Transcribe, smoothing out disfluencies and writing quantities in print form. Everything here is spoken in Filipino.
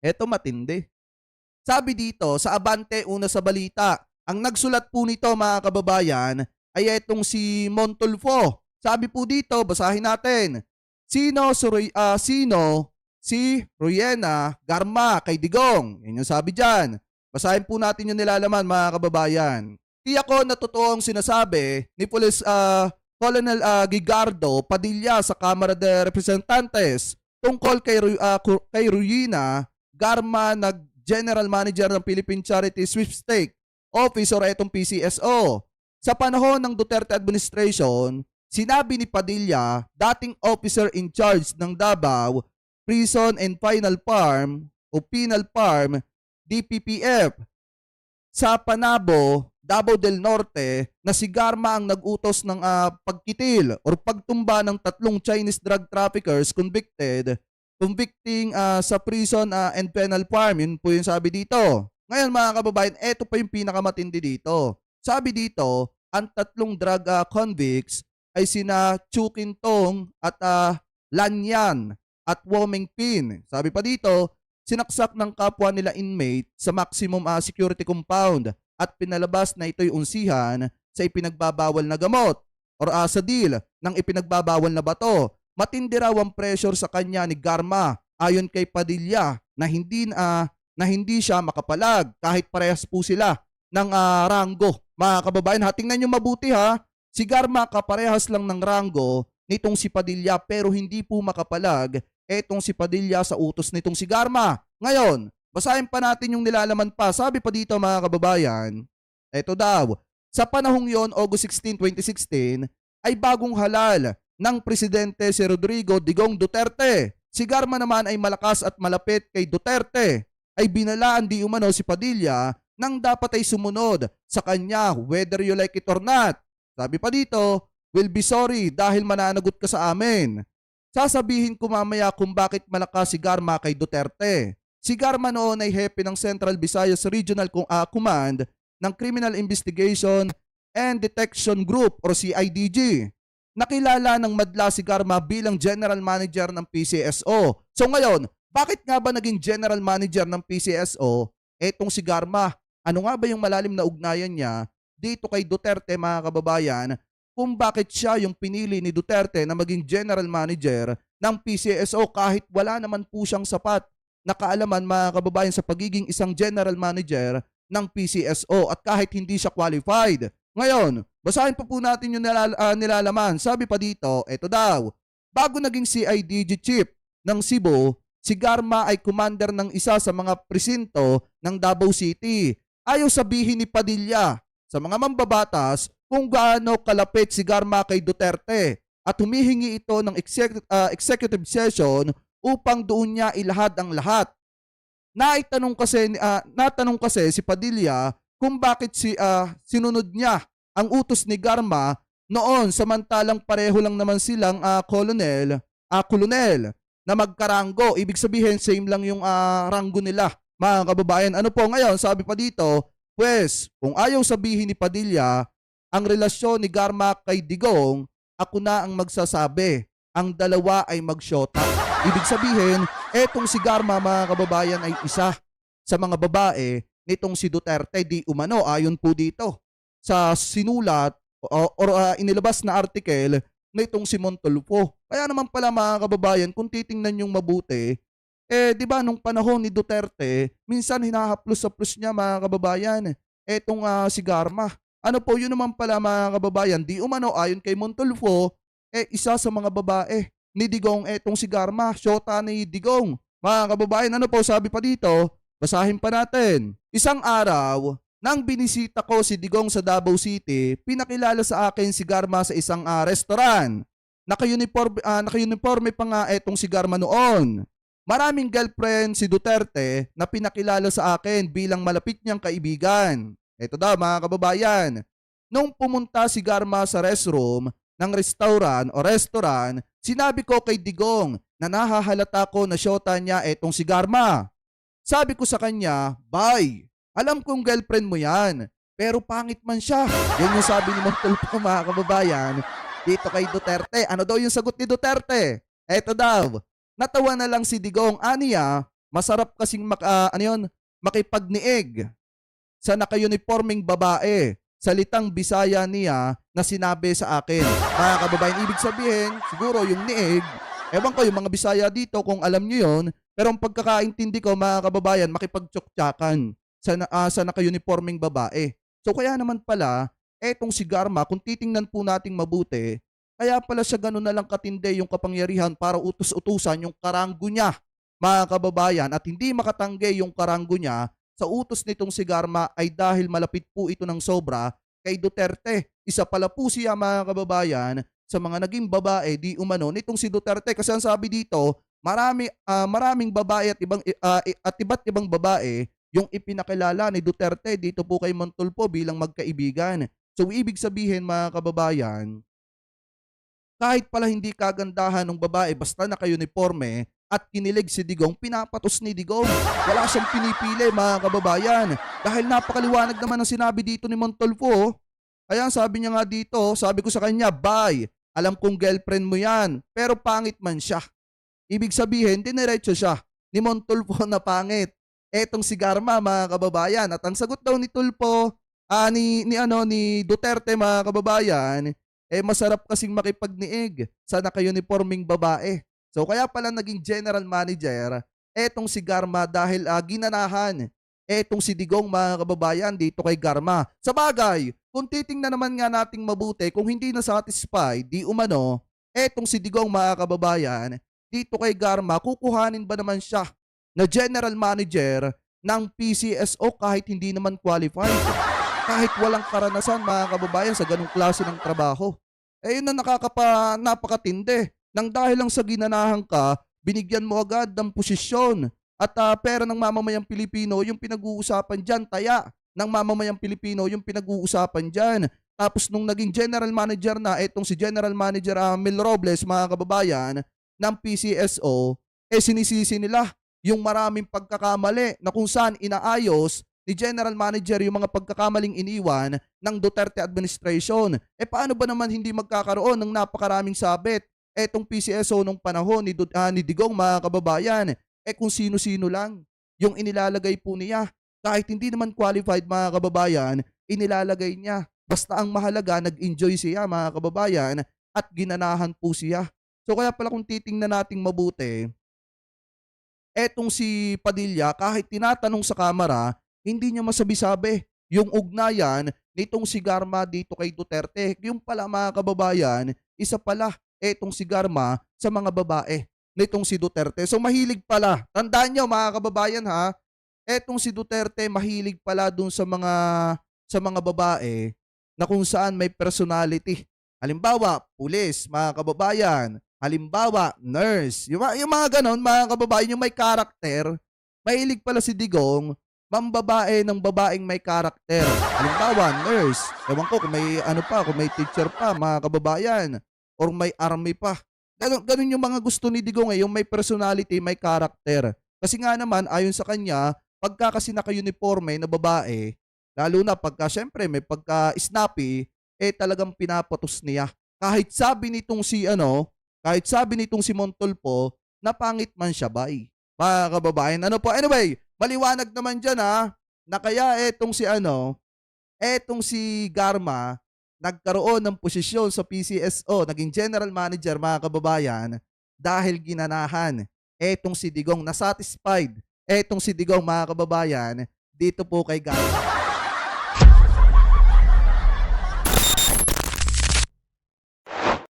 Eto matindi. Sabi dito sa Abante Una sa Balita, ang nagsulat po nito mga kababayan ay etong si Montulfo. Sabi po dito, basahin natin. Sino si Royena Garma kay Digong? Yan yung sabi dyan. Basahin po natin yung nilalaman mga kababayan. Tiyak ko na totoo ang sinasabi ni Police Colonel Gigardo Padilla sa Kamara de Representantes tungkol kay Royena Garma na General Manager ng Philippine Charity Sweepstake Office or etong PCSO. Sa panahon ng Duterte administration, sinabi ni Padilla, dating officer in charge ng Davao Prison and Penal Farm o Penal Farm DPPF sa Panabo, Davao del Norte na si Garma ang nag-utos ng pagkitil or pagtumba ng 3 Chinese drug traffickers convicting sa prison and penal farm. Yun po yung sabi dito. Ngayon mga kababayan, eto pa yung pinakamatindi dito. Sabi dito, ang 3 drug convicts ay sina Chu Kintong at Lanyan at Womeng Pin. Sabi pa dito, sinaksak ng kapwa nila inmate sa maximum security compound at pinalabas na ito'y unsihan sa ipinagbabawal na gamot or sa deal ng ipinagbabawal na bato. Matindi raw ang pressure sa kanya ni Garma ayon kay Padilla na hindi siya makapalag kahit parehas po sila ng ranggo. Mga kababayan, tingnan nyo mabuti ha. Si Garma kaparehas lang ng ranggo nitong si Padilla pero hindi po makapalag etong si Padilla sa utos nitong si Garma. Ngayon, basahin pa natin yung nilalaman pa. Sabi pa dito mga kababayan, eto daw, sa panahong yon, August 16, 2016, ay bagong halal ng presidente si Rodrigo Digong Duterte. Si Garma naman ay malakas at malapit kay Duterte. Ay binalaan di umano si Padilla nang dapat ay sumunod sa kanya whether you like it or not. Sabi pa dito, will be sorry dahil mananagot ka sa amin. Sasabihin ko mamaya kung bakit malakas si Garma kay Duterte. Si Garma noon ay hepe ng Central Visayas Regional Command ng Criminal Investigation and Detection Group or CIDG. Nakilala ng madla si Garma bilang General Manager ng PCSO. So ngayon, bakit nga ba naging General Manager ng PCSO etong si Garma? Ano nga ba yung malalim na ugnayan niya dito kay Duterte mga kababayan kung bakit siya yung pinili ni Duterte na maging General Manager ng PCSO kahit wala naman po siyang sapat na kaalaman mga kababayan sa pagiging isang General Manager ng PCSO at kahit hindi siya qualified. Ngayon, basahin pa po natin yung nilalaman. Sabi pa dito, eto daw, bago naging CIDG Chief ng Cebu, si Garma ay commander ng isa sa mga presinto ng Davao City. Ayaw sabihin ni Padilla sa mga mambabatas kung gaano kalapit si Garma kay Duterte at humihingi ito ng executive session upang doon niya ilahad ang lahat. Natanong kasi si Padilla kung bakit sinunod niya ang utos ni Garma noon samantalang pareho lang naman silang kolonel na magkaranggo. Ibig sabihin same lang yung ranggo nila mga kababayan. Ano po ngayon? Sabi pa dito, pues kung ayaw sabihin ni Padilla ang relasyon ni Garma kay Digong, ako na ang magsasabi. Ang dalawa ay magsyota. Ibig sabihin, etong si Garma mga kababayan ay isa sa mga babae nitong si Duterte di umano ayon po dito sa sinulat or inilabas na article nitong si Montulfo. Kaya naman pala mga kababayan, kung titingnan yung mabuti, di ba nung panahon ni Duterte, minsan hinahaplos-haplos niya mga kababayan, etong si Garma. Ano po yun naman pala mga kababayan, di umano ayon kay Montulfo, isa sa mga babae ni Digong etong si Garma, syota ni Digong. Mga kababayan, ano po sabi pa dito? Basahin pa natin. Isang araw, nang binisita ko si Digong sa Davao City, pinakilala sa akin si Garma sa isang restaurant. Naka-uniforme pa nga etong si Garma noon. Maraming girlfriend si Duterte na pinakilala sa akin bilang malapit niyang kaibigan. Ito daw mga kababayan. Nung pumunta si Garma sa restroom ng restaurant, sinabi ko kay Digong na nahahalata ko na syota niya etong si Garma. Sabi ko sa kanya, bye, alam kong girlfriend mo yan, pero pangit man siya. Yan yung sabi ni Montulfo mga kababayan dito kay Duterte. Ano daw yung sagot ni Duterte? Eto daw, natawa na lang si Digong, aniya, Masarap kasing makipagniig sa naka-uniforming babae. Salitang Bisaya niya na sinabi sa akin. Mga kababayan, ibig sabihin, siguro yung niig, ewan ko yung mga Bisaya dito kung alam nyo yun, pero ang pagkakaintindi ko mga kababayan, makipagtsuktsakan sa naka-uniforming babae. So kaya naman pala, etong si Garma, kung titingnan po nating mabuti, kaya pala siya ganun na lang katindi yung kapangyarihan para utos-utusan yung karanggo niya, mga kababayan, at hindi makatanggi yung karanggo niya sa utos nitong si Garma ay dahil malapit po ito ng sobra kay Duterte. Isa pala po siya mga kababayan sa mga naging babae di umano nitong si Duterte kasi ang sabi dito, maraming babae at iba't ibang babae yung ipinakilala ni Duterte dito po kay Montulfo bilang magkaibigan. So ibig sabihin mga kababayan, kahit pala hindi kagandahan ng babae basta naka-uniforme at kinilig si Digong, pinapatos ni Digong. Wala siyang pinipili mga kababayan. Dahil napakaliwanag naman ang sinabi dito ni Montulfo. Kaya sabi niya nga dito, sabi ko sa kanya, bye, alam kong girlfriend mo yan, pero pangit man siya. Ibig sabihin, diniretso siya ni Montulfo na pangit. Etong si Garma mga kababayan. At ang sagot daw ni Tulfo, ni Duterte mga kababayan, masarap kasing makipagniig sa naka-uniforming babae. So kaya pala naging general manager etong si Garma dahil ginanahan etong si Digong mga kababayan dito kay Garma. Sa bagay, kung titingnan naman nga nating mabuti, kung hindi na satisfied, di umano, etong si Digong mga kababayan, dito kay Garma, kukuhanin ba naman siya na general manager ng PCSO kahit hindi naman qualified? Kahit walang karanasan mga kababayan sa ganung klase ng trabaho. Yun na napakatindi. Nang dahil lang sa ginanahan ka, binigyan mo agad ng posisyon at pera ng mamamayang Pilipino yung pinag-uusapan dyan, taya ng mamamayang Pilipino yung pinag-uusapan dyan. Tapos nung naging general manager na, etong si general manager Mel Robles, mga kababayan, ng PCSO, sinisisi nila yung maraming pagkakamali na kung saan inaayos ni general manager yung mga pagkakamaling iniwan ng Duterte administration. Paano ba naman hindi magkakaroon ng napakaraming sabit etong PCSO nung panahon ni Digong mga kababayan? Kung sino-sino lang yung inilalagay po niya. Kahit hindi naman qualified mga kababayan, inilalagay niya. Basta ang mahalaga, nag-enjoy siya mga kababayan at ginanahan po siya. So kaya pala kung titingnan nating mabuti, etong si Padilla kahit tinatanong sa kamera, hindi niya masabi-sabi yung ugnayan nitong si Garma dito kay Duterte. Yung pala mga kababayan, isa pala etong si Garma sa mga babae nitong si Duterte. So mahilig pala. Tandaan niyo mga kababayan ha, etong si Duterte mahilig pala dun sa mga babae na kung saan may personality. Halimbawa, pulis, mga kababayan. Halimbawa, nurse. Yung mga ganon, mga kababayan, yung may karakter. Mahilig pala si Digong mambabae ng babaeng may karakter. Halimbawa, nurse. Ewan ko kung may kung may teacher pa, mga kababayan. Or may army pa. Ganun yung mga gusto ni Digong yung may personality, may karakter. Kasi nga naman, ayon sa kanya, pagka kasi naka-uniforme na babae, lalo na pagka syempre may pagka-snappy, talagang pinapatos niya. Kahit sabi nitong si Montulfo, na pangit man siya bay. Mga kababayan, anyway, maliwanag naman dyan na kaya etong si Garma, nagkaroon ng posisyon sa PCSO, naging general manager mga kababayan, dahil ginanahan etong si Digong, na satisfied etong si Digong mga kababayan, dito po kay Garma.